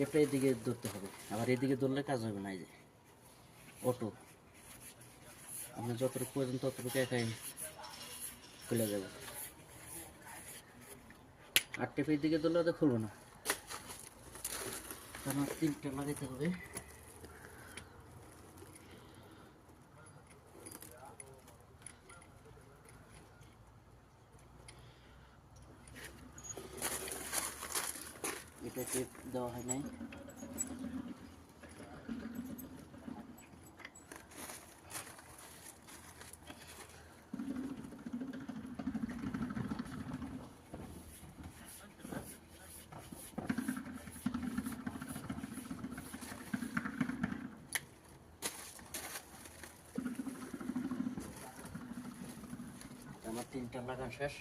টেপটা এদিকে ধরতে হবে, আবার এদিকে ধরলে কাজ হবে না। এই যে অটো, আপনি যতটুকু প্রয়োজন ততটুকু একাই খুলে যাবে। আর টেপের দিকে ধরলে তো খুলবে না, কারণ 3টা লাগাইতে হবে। এটা টেপ দেওয়া হয় নাই। আমার 3টা লাগানো শেষ।